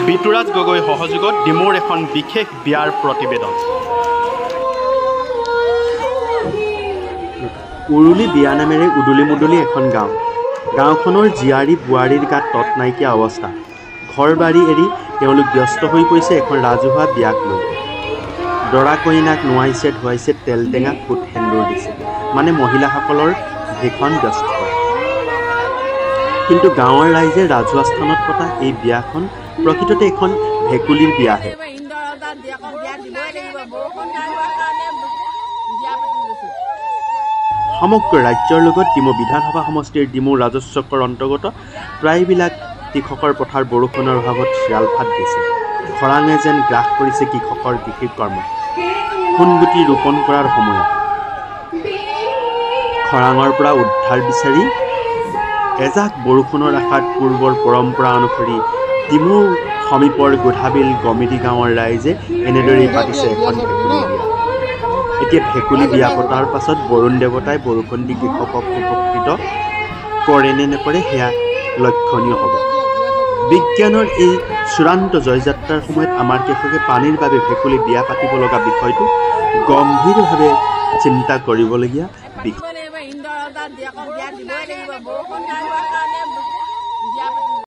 বিতুৰাজ গগৈ সহযোগত ডিমৌৰ এখন বিশেষ বিয়াৰ প্ৰতিবেদন। উৰুলি বিয়া নামেৰে উদুলি মুদুলি এখন গাঁও। গাঁওখনৰ জীয়াৰী বোৱাৰীৰ গাত তত নাইকিয়া অৱস্থা। ঘৰ বাৰী এৰি তেওঁলোক ব্যস্ত হৈ পৰিছে এখন ৰাজহুৱা বিয়াক লৈ। দৰা কইনাক নোৱাইছে ধুৱাইছে তেল টেঙা ফুট সেন্দুৰ দিছে, মানে মহিলাসকলৰ ভীষণ ব্যস্ত। কিন্তু গাঁৱৰ ৰাইজে ৰাজহুৱা স্থানত পতা এই বিয়াখন প্ৰকৃততে এখন ভেকুলীৰ বিয়াহে। সমগ্ৰ ৰাজ্যৰ লগত ডিমৌ বিধানসভা সমষ্টিৰ ডিমৌ ৰাজস্বকৰ অন্তৰ্গত প্ৰায়বিলাক কৃষকৰ পথাৰ বৰষুণৰ অভাৱত শিয়ালফাট দিছে। খৰাঙে যেন গ্ৰাস কৰিছে কৃষকৰ কৃষিৰ কৰ্ম। সোণগুটি ৰোপণ কৰাৰ সময়ত খৰাঙৰ পৰা উদ্ধাৰ বিচাৰি এজাক বৰষুণৰ আশাত পূৰ্বৰ পৰম্পৰা অনুসৰি ডিমৌ সমীপৰ গোধাবিল গমিৰি গাঁৱৰ ৰাইজে এনেদৰেই পাতিছে এখন ভেকুলী বিয়া। এতিয়া ভেকুলী বিয়া পতাৰ পাছত বৰুণ দেৱতাই বৰষুণ দি কৃষকক উপকৃত কৰে নে নকৰে সেয়া লক্ষণীয় হ'ব। বিজ্ঞানৰ এই চূড়ান্ত জয়যাত্ৰাৰ সময়ত আমাৰ কৃষকে পানীৰ বাবে ভেকুলী বিয়া পাতিব লগা বিষয়টো গম্ভীৰভাৱে চিন্তা কৰিবলগীয়া বিষয়।